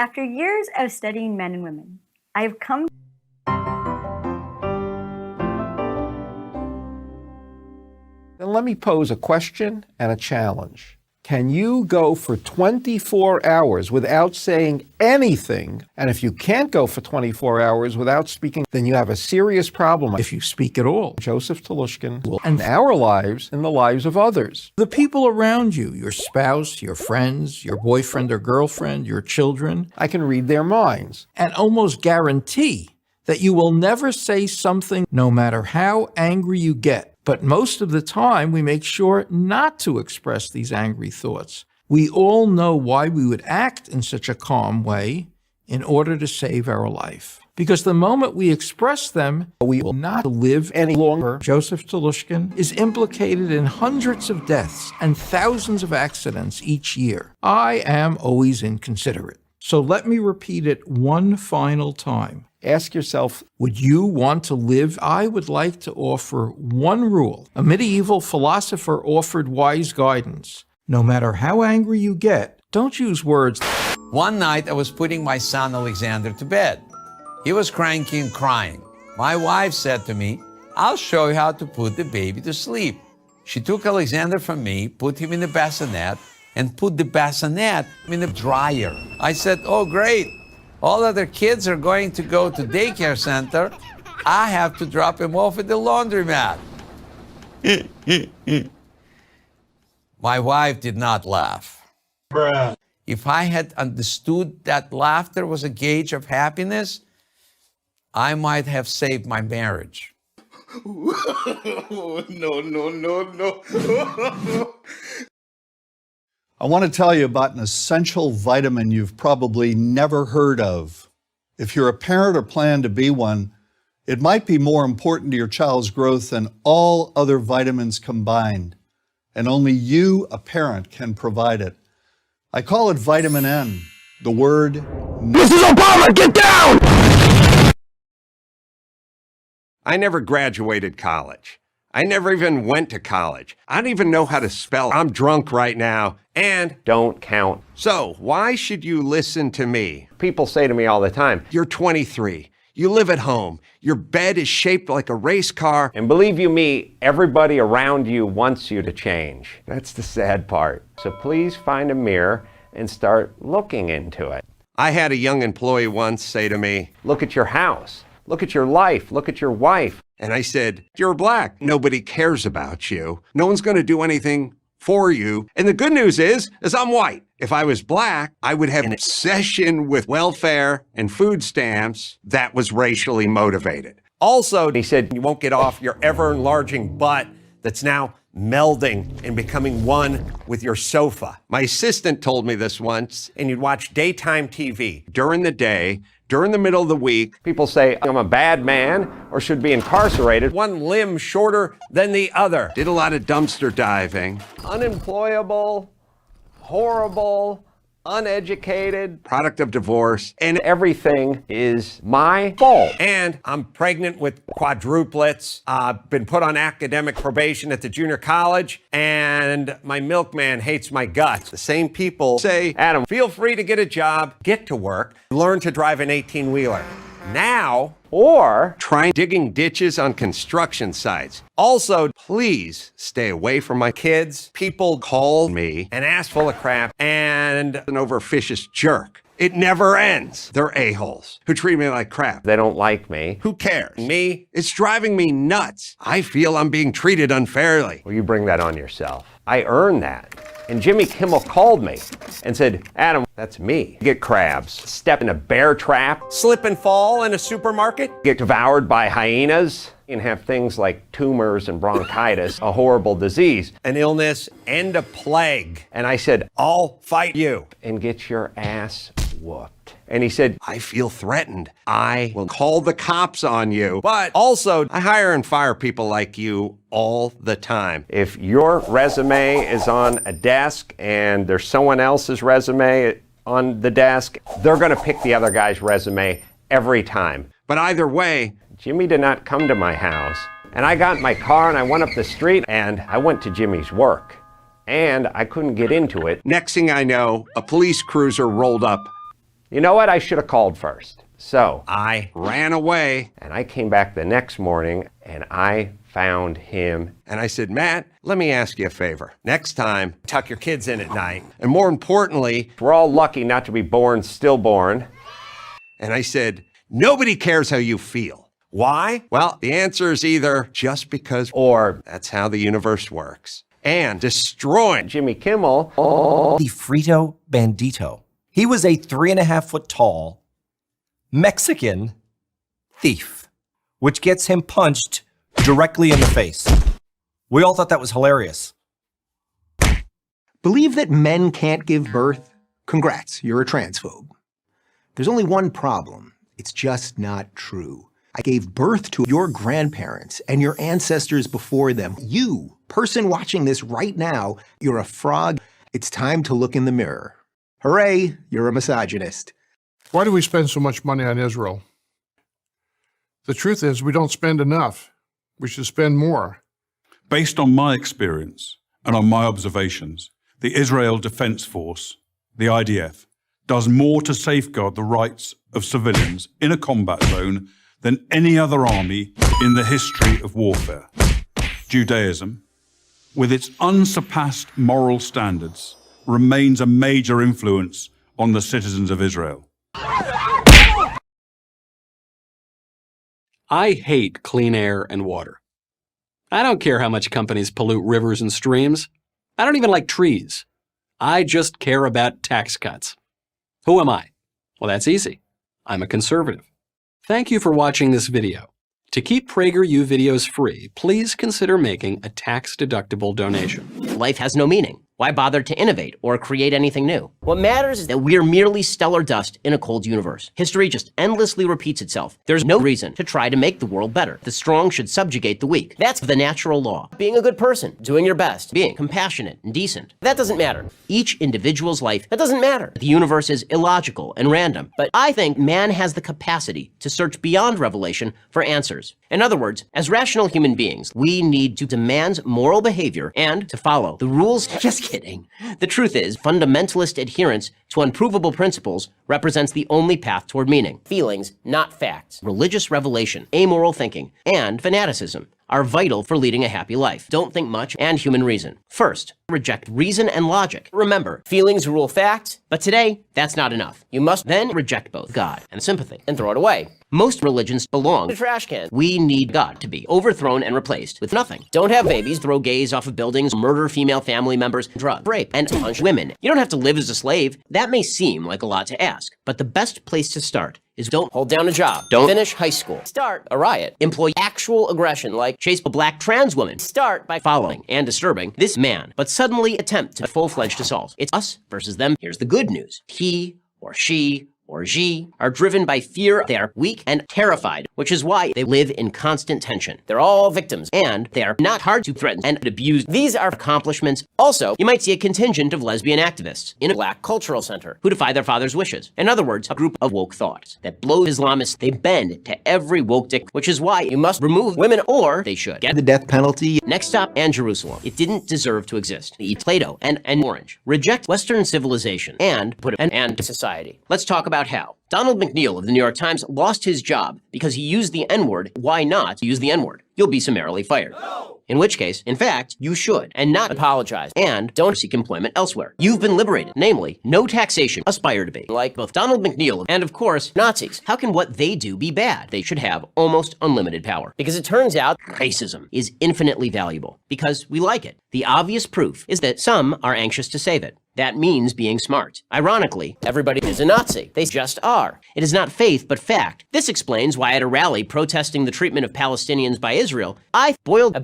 After years of studying men and women, I have come. Then let me pose a question and a challenge. Can you go for 24 hours without saying anything? And if you can't go for 24 hours without speaking, then you have a serious problem if you speak at all. Joseph Telushkin will end our lives in the lives of others. The people around you, your spouse, your friends, your boyfriend or girlfriend, your children, I can read their minds and almost guarantee that you will never say something no matter how angry you get. But most of the time, we make sure not to express these angry thoughts. We all know why we would act in such a calm way in order to save our life. Because the moment we express them, we will not live any longer. Joseph Telushkin is implicated in hundreds of deaths and thousands of accidents each year. I am always inconsiderate. So let me repeat it one final time. Ask yourself, would you want to live? I would like to offer one rule. A medieval philosopher offered wise guidance. No matter how angry you get, don't use words. One night I was putting my son Alexander to bed. He was cranky and crying. My wife said to me, "I'll show you how to put the baby to sleep." She took Alexander from me, put him in the bassinet, and put the bassinet in the dryer. I said, "Oh, great. All other kids are going to go to daycare center. I have to drop him off at the laundromat." My wife did not laugh. Bruh. If I had understood that laughter was a gauge of happiness, I might have saved my marriage. No. I want to tell you about an essential vitamin you've probably never heard of. If you're a parent or plan to be one, it might be more important to your child's growth than all other vitamins combined. And only you, a parent, can provide it. I call it vitamin N. The word... Mrs. Obama, get down! I never graduated college. I never even went to college. I don't even know how to spell. I'm drunk right now and don't count. So why should you listen to me? People say to me all the time, "You're 23. You live at home. Your bed is shaped like a race car." And believe you me, everybody around you wants you to change. That's the sad part. So please find a mirror and start looking into it. I had a young employee once say to me, "Look at your house. Look at your life. Look at your wife." And I said, "You're black. Nobody cares about you. No one's going to do anything for you. And the good news is I'm white. If I was black, I would have an obsession with welfare and food stamps that was racially motivated." Also, he said, "You won't get off your ever-enlarging butt that's now melding and becoming one with your sofa." My assistant told me this once, and you'd watch daytime TV during the day. During the middle of the week, people say I'm a bad man or should be incarcerated. One limb shorter than the other. Did a lot of dumpster diving. Unemployable, horrible, uneducated, product of divorce, and everything is my fault. And I'm pregnant with quadruplets, been put on academic probation at the junior college, and my milkman hates my guts. The same people say, "Adam, feel free to get a job, get to work, learn to drive an 18-wheeler. Now, or try digging ditches on construction sites. Also, please stay away from my kids. People call me an ass full of crap and an overficious jerk. It never ends. They're a-holes who treat me like crap. They don't like me. Who cares? Me? It's driving me nuts. I feel I'm being treated unfairly." Well, you bring that on yourself. I earned that. And Jimmy Kimmel called me and said, "Adam, that's me. Get crabs, step in a bear trap, slip and fall in a supermarket, get devoured by hyenas, and have things like tumors and bronchitis, a horrible disease, an illness, and a plague." And I said, "I'll fight you and get your ass whooped." And he said, "I feel threatened. I will call the cops on you. But also, I hire and fire people like you all the time. If your resume is on a desk and there's someone else's resume on the desk, they're going to pick the other guy's resume every time. But either way, Jimmy did not come to my house. And I got in my car and I went up the street and I went to Jimmy's work. And I couldn't get into it. Next thing I know, a police cruiser rolled up You know what? I should have called first. So I ran away, and I came back the next morning, and I found him. And I said, Matt, let me ask you a favor. Next time, tuck your kids in at night. And more importantly, we're all lucky not to be born stillborn. And I said, nobody cares how you feel. Why? Well, the answer is either just because, or that's how the universe works. And destroying Jimmy Kimmel. The Frito Bandito. He was a 3.5-foot tall Mexican thief, which gets him punched directly in the face. We all thought that was hilarious. Believe that men can't give birth? Congrats, you're a transphobe. There's only one problem. It's just not true. I gave birth to your grandparents and your ancestors before them. You, person watching this right now, you're a frog. It's time to look in the mirror. Hooray, you're a misogynist. Why do we spend so much money on Israel? The truth is, we don't spend enough. We should spend more. Based on my experience and on my observations, the Israel Defense Force, the IDF, does more to safeguard the rights of civilians in a combat zone than any other army in the history of warfare. Judaism, with its unsurpassed moral standards, remains a major influence on the citizens of Israel. I hate clean air and water. I don't care how much companies pollute rivers and streams. I don't even like trees. I just care about tax cuts. Who am I? Well, that's easy. I'm a conservative. Thank you for watching this video. To keep PragerU videos free, please consider making a tax-deductible donation. Life has no meaning. Why bother to innovate or create anything new? What matters is that we're merely stellar dust in a cold universe. History just endlessly repeats itself. There's no reason to try to make the world better. The strong should subjugate the weak. That's the natural law. Being a good person, doing your best, being compassionate and decent. That doesn't matter. Each individual's life, that doesn't matter. The universe is illogical and random. But I think man has the capacity to search beyond revelation for answers. In other words, as rational human beings, we need to demand moral behavior and to follow the rules. Just kidding. The truth is, fundamentalist adherence to unprovable principles represents the only path toward meaning. Feelings, not facts. Religious revelation, amoral thinking, and fanaticism are vital for leading a happy life. Don't think much and human reason. First, reject reason and logic. Remember, feelings rule facts, but today, that's not enough. You must then reject both God and sympathy and throw it away. Most religions belong to trash cans. We need God to be overthrown and replaced with nothing. Don't have babies, throw gays off of buildings, murder female family members, drug, rape, and punch women. You don't have to live as a slave. That may seem like a lot to ask, but the best place to start is don't hold down a job. Don't finish high school. Start a riot. Employ actual aggression like chase a black trans woman. Start by following and disturbing this man, but suddenly attempt a full-fledged assault. It's us versus them. Here's the good news. He or she or Xi are driven by fear. They are weak and terrified, which is why they live in constant tension. They're all victims, and they are not hard to threaten and abuse. These are accomplishments. Also, you might see a contingent of lesbian activists in a black cultural center who defy their father's wishes. In other words, a group of woke thoughts that blow Islamists. They bend to every woke dick, which is why you must remove women, or they should get the death penalty. Next stop, and Jerusalem. It didn't deserve to exist. Eat Plato and orange. Reject Western civilization and put an end to society. Let's talk about how. Donald McNeil of the New York Times lost his job because he used the N-word. Why not use the N-word? You'll be summarily fired. No! In which case, in fact, you should, and not apologize, and don't seek employment elsewhere. You've been liberated, namely, no taxation, aspire to be. Like both Donald McNeil and, of course, Nazis. How can what they do be bad? They should have almost unlimited power. Because it turns out racism is infinitely valuable, because we like it. The obvious proof is that some are anxious to save it. That means being smart. Ironically, everybody is a Nazi. They just are. It is not faith, but fact. This explains why at a rally protesting the treatment of Palestinians by Israel, I boiled a